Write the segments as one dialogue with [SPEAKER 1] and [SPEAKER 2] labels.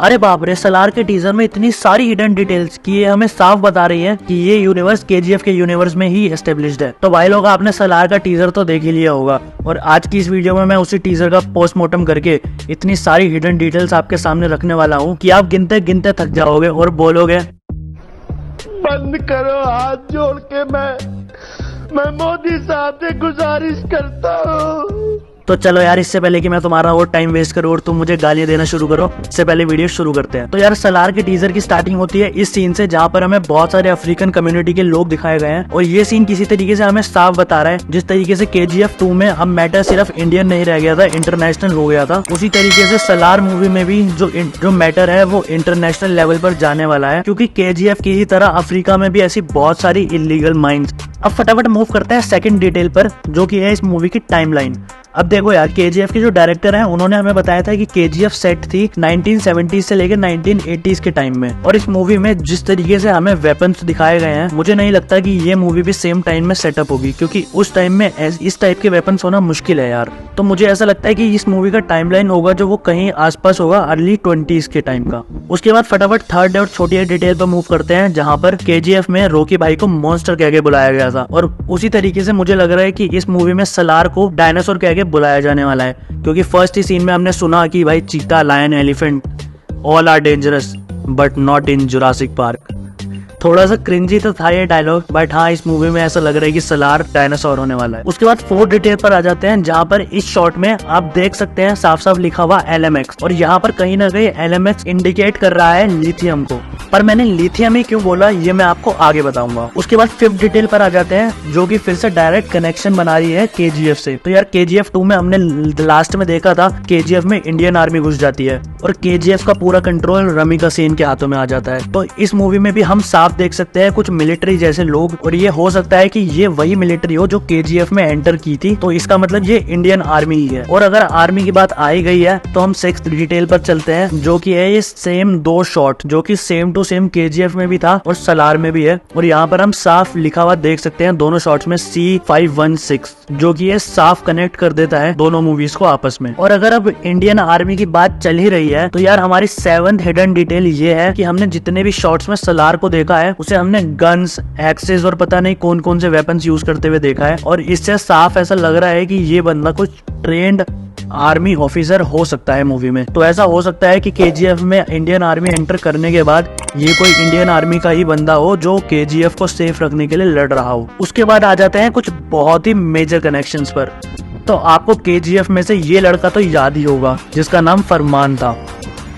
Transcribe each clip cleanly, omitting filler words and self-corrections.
[SPEAKER 1] अरे बाप रे, सलार के टीजर में इतनी सारी हिडन डिटेल्स की ये हमें साफ बता रही है कि ये यूनिवर्स केजीएफ के यूनिवर्स में ही एस्टेब्लिश्ड है। तो भाई लोग, आपने सलार का टीजर तो देख ही लिया होगा और आज की इस वीडियो में मैं उसी टीजर का पोस्टमार्टम करके इतनी सारी हिडन डिटेल्स आपके सामने रखने वाला हूँ कि आप गिनते गिनते थक जाओगे और बोलोगे
[SPEAKER 2] बंद करो, हाथ जोड़ के मैं मोदी साहब से गुजारिश करता हूँ।
[SPEAKER 1] तो चलो यार, इससे पहले कि मैं तुम्हारा और टाइम वेस्ट करूं और तुम मुझे गालियां देना शुरू करो, इससे पहले वीडियो शुरू करते हैं। तो यार, सलार के टीजर की स्टार्टिंग होती है इस सीन से, जहां पर हमें बहुत सारे अफ्रीकन कम्युनिटी के लोग दिखाए गए हैं और ये सीन किसी तरीके से हमें साफ बता रहा है जिस तरीके से KGF 2 में हम मैटर सिर्फ इंडियन नहीं रह गया था, इंटरनेशनल हो गया था, उसी तरीके से सलार मूवी में भी जो मैटर है वो इंटरनेशनल लेवल पर जाने वाला है, क्योंकि KGF की ही तरह अफ्रीका में भी ऐसी बहुत सारी इलीगल माइंस। अब फटाफट मूव करते हैं सेकंड डिटेल पर, जो कि है इस मूवी की टाइमलाइन। अब देखो यार, KGF के जो डायरेक्टर हैं उन्होंने हमें बताया था कि KGF सेट थी 1970 से लेकर 1980s के टाइम में, और इस मूवी में जिस तरीके से हमें वेपन्स दिखाए गए हैं, मुझे नहीं लगता कि ये मूवी भी सेम टाइम में सेटअप होगी, क्योंकि उस टाइम में इस टाइप के वेपन्स होना मुश्किल है यार। तो मुझे ऐसा लगता है कि इस मूवी का टाइमलाइन होगा जो वो कहीं आसपास होगा अर्ली 20s के टाइम का। उसके बाद फटाफट थर्ड और छोटी डिटेल पर मूव करते हैं, जहाँ पर KGF में रॉकी भाई को मॉन्स्टर कह के बुलाया गया था, और उसी तरीके से मुझे लग रहा है कि इस मूवी में सलार को डायनासोर कह के बुलाया जाने वाला है, क्योंकि फर्स्ट ही सीन में हमने सुना कि भाई cheetah, lion, elephant all are dangerous but not in Jurassic Park. थोड़ा सा क्रिंजी तो था ये डायलॉग, बट हाँ, इस मूवी में ऐसा लग रहा है कि सलार डायनासोर होने वाला है। उसके बाद फोर्थ डिटेल पर आ जाते हैं, जहाँ पर इस शॉट में आप देख सकते हैं साफ साफ लिखा हुआ LMX, और यहाँ पर कहीं ना कहीं LMX इंडिकेट कर रहा है लिथियम को, पर मैंने लिथियम ही क्यों बोला ये मैं आपको आगे बताऊंगा। उसके बाद फिफ्थ डिटेल पर आ जाते हैं, जो कि फिर से डायरेक्ट कनेक्शन बना रही है KGF से। तो यार, KGF 2 में हमने लास्ट में देखा था KGF में इंडियन आर्मी घुस जाती है और KGF का पूरा कंट्रोल रमी का सेन के हाथों में आ जाता है। तो इस मूवी में भी हम साफ देख सकते हैं कुछ मिलिट्री जैसे लोग, और ये हो सकता है कि ये वही मिलिट्री हो जो KGF में एंटर की थी, तो इसका मतलब ये इंडियन आर्मी ही है। और अगर आर्मी की बात आई गई है तो हम सिक्स्थ डिटेल पर चलते हैं, जो कि है ये सेम दो शॉट, जो कि सेम टू सेम KGF में भी था और सलार में भी है, और यहाँ पर हम साफ लिखा हुआ देख सकते हैं दोनों शॉट्स में C516, जो कि ये साफ कनेक्ट कर देता है दोनों मूवीज को आपस में। और अगर अब इंडियन आर्मी की बात चल ही रही है, तो यार हमारी सेवंथ हिडन डिटेल ये है कि हमने जितने भी शॉट्स में सलार को देखा है उसे हमने गन्स, एक्सेस और पता नहीं कौन कौन से वेपन्स यूज करते हुए देखा है, और इससे साफ ऐसा लग रहा है कि ये बंदा कुछ ट्रेंड आर्मी ऑफिसर हो सकता है मूवी में। तो ऐसा हो सकता है कि KGF में इंडियन आर्मी एंटर करने के बाद ये कोई इंडियन आर्मी का ही बंदा हो जो KGF को सेफ रखने के लिए लड़ रहा हो। उसके बाद आ जाते हैं कुछ बहुत ही मेजर कनेक्शंस पर। तो आपको KGF में से ये लड़का तो याद ही होगा जिसका नाम फरमान था।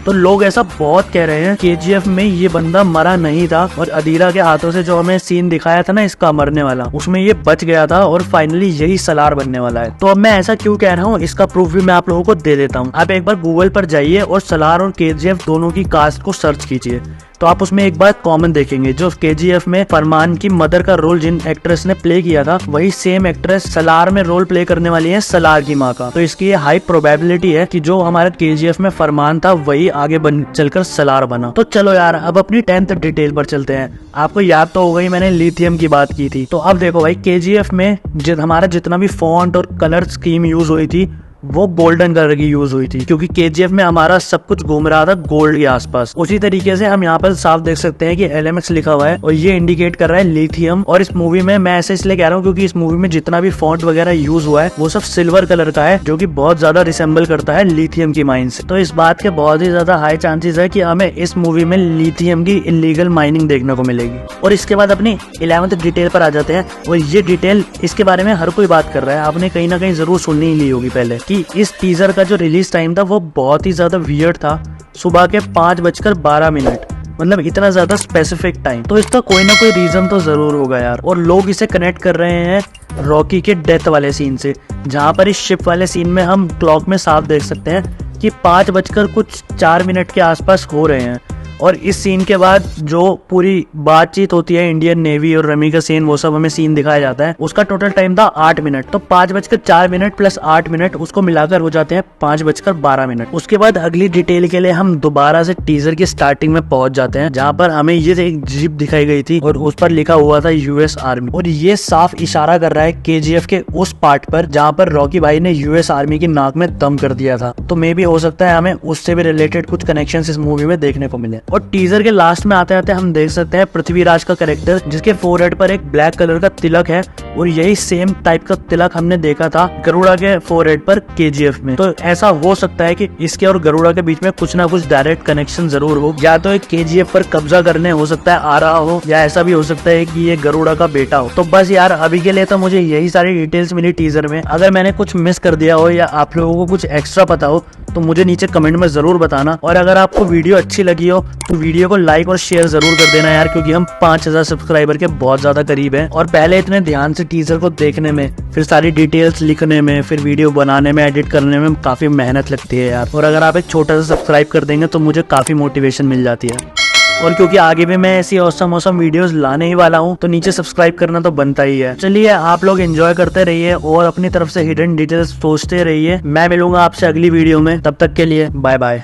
[SPEAKER 1] तो लोग ऐसा बहुत कह रहे हैं KGF में ये बंदा मरा नहीं था, और अदीरा के हाथों से जो हमें सीन दिखाया था ना इसका मरने वाला, उसमें ये बच गया था और फाइनली यही सलार बनने वाला है। तो अब मैं ऐसा क्यों कह रहा हूँ, इसका प्रूफ भी मैं आप लोगों को दे देता हूँ। आप एक बार गूगल पर जाइए और सलार और KGF दोनों की कास्ट को सर्च कीजिए, तो आप उसमें एक बात कॉमन देखेंगे। जो KGF में फरमान की मदर का रोल जिन एक्ट्रेस ने प्ले किया था, वही सेम एक्ट्रेस सलार में रोल प्ले करने वाली है सलार की माँ का। तो इसकी ये हाई प्रोबेबिलिटी है कि जो हमारे KGF में फरमान था वही आगे चलकर सलार बना। तो चलो यार, अब अपनी 10th डिटेल पर चलते हैं। आपको याद तो हो गई, मैंने लिथियम की बात की थी। तो अब देखो भाई, KGF में हमारा जितना भी फॉन्ट और कलर स्कीम यूज हुई थी वो गोल्डन कलर की यूज हुई थी, क्योंकि KGF में हमारा सब कुछ घूम रहा था गोल्ड के आसपास। उसी तरीके से हम यहाँ पर साफ देख सकते हैं कि LMX लिखा हुआ है और ये इंडिकेट कर रहा है लिथियम। और इस मूवी में मैं ऐसे इसलिए कह रहा हूँ क्योंकि इस मूवी में जितना भी फॉन्ट वगैरह यूज हुआ है वो सब सिल्वर कलर का है, जो कि बहुत ज्यादा रिसेंबल करता है लिथियम की माइन से। तो इस बात के बहुत ही ज्यादा हाई चांसेस है कि हमें इस मूवी में लिथियम की इलीगल माइनिंग देखने को मिलेगी। और इसके बाद अपनी 11th डिटेल पर आ जाते हैं, और ये डिटेल इसके बारे में हर कोई बात कर रहा है, आपने कहीं ना कहीं जरूर सुननी ही ली होगी पहले, कि इस टीजर का जो रिलीज टाइम था वो बहुत ही ज्यादा वियर्ड था, सुबह के 5:12, मतलब इतना ज्यादा स्पेसिफिक टाइम। तो इसका कोई ना कोई रीजन तो जरूर होगा यार, और लोग इसे कनेक्ट कर रहे हैं रॉकी के डेथ वाले सीन से, जहाँ पर इस शिप वाले सीन में हम क्लॉक में साफ देख सकते हैं कि 5:04 के आसपास हो रहे हैं। और इस सीन के बाद जो पूरी बातचीत होती है इंडियन नेवी और रमी का सीन, वो सब हमें सीन दिखाया जाता है। उसका टोटल टाइम था 8 मिनट। तो 5:04 प्लस 8 मिनट उसको मिलाकर हो जाते हैं 5:12। उसके बाद अगली डिटेल के लिए हम दोबारा से टीजर की स्टार्टिंग में पहुंच जाते हैं, जहाँ पर हमें ये एक जीप दिखाई गई थी और उस पर लिखा हुआ था यूएस आर्मी। और ये साफ इशारा कर रहा है केजीएफ के उस पार्ट पर जहाँ पर रॉकी भाई ने यूएस आर्मी की नाक में दम कर दिया था। तो मे भी हो सकता है हमें उससे भी रिलेटेड कुछ कनेक्शन इस मूवी में देखने को मिले। और टीजर के लास्ट में आते आते हम देख सकते हैं पृथ्वीराज का कैरेक्टर, जिसके फोरहेड पर एक ब्लैक कलर का तिलक है और यही सेम टाइप का तिलक हमने देखा था गरुड़ा के फोरहेड पर केजीएफ में। तो ऐसा हो सकता है कि इसके और गरुड़ा के बीच में कुछ ना कुछ डायरेक्ट कनेक्शन जरूर हो, या तो एक केजीएफ पर कब्जा करने हो सकता है आ रहा हो, या ऐसा भी हो सकता है कि ये गरुड़ा का बेटा हो। तो बस यार अभी के लिए तो मुझे यही सारी डिटेल्स मिली टीजर में। अगर मैंने कुछ मिस कर दिया हो या आप लोगों को कुछ एक्स्ट्रा पता हो तो मुझे नीचे कमेंट में जरूर बताना। और अगर आपको वीडियो अच्छी लगी हो तो वीडियो को लाइक और शेयर जरूर कर देना यार, क्योंकि हम 5000 सब्सक्राइबर के बहुत ज्यादा करीब हैं। और पहले इतने ध्यान से टीजर को देखने में, फिर सारी डिटेल्स लिखने में, फिर वीडियो बनाने में, एडिट करने में काफी मेहनत लगती है यार। और अगर आप एक छोटा सा सब्सक्राइब कर देंगे तो मुझे काफी मोटिवेशन मिल जाती है। और क्योंकि आगे भी मैं ऐसी औसम वीडियोस लाने ही वाला हूँ, तो नीचे सब्सक्राइब करना तो बनता ही है। चलिए आप लोग एंजॉय करते रहिए और अपनी तरफ से हिडन डिटेल्स सोचते रहिए। मैं मिलूंगा आपसे अगली वीडियो में, तब तक के लिए बाय बाय।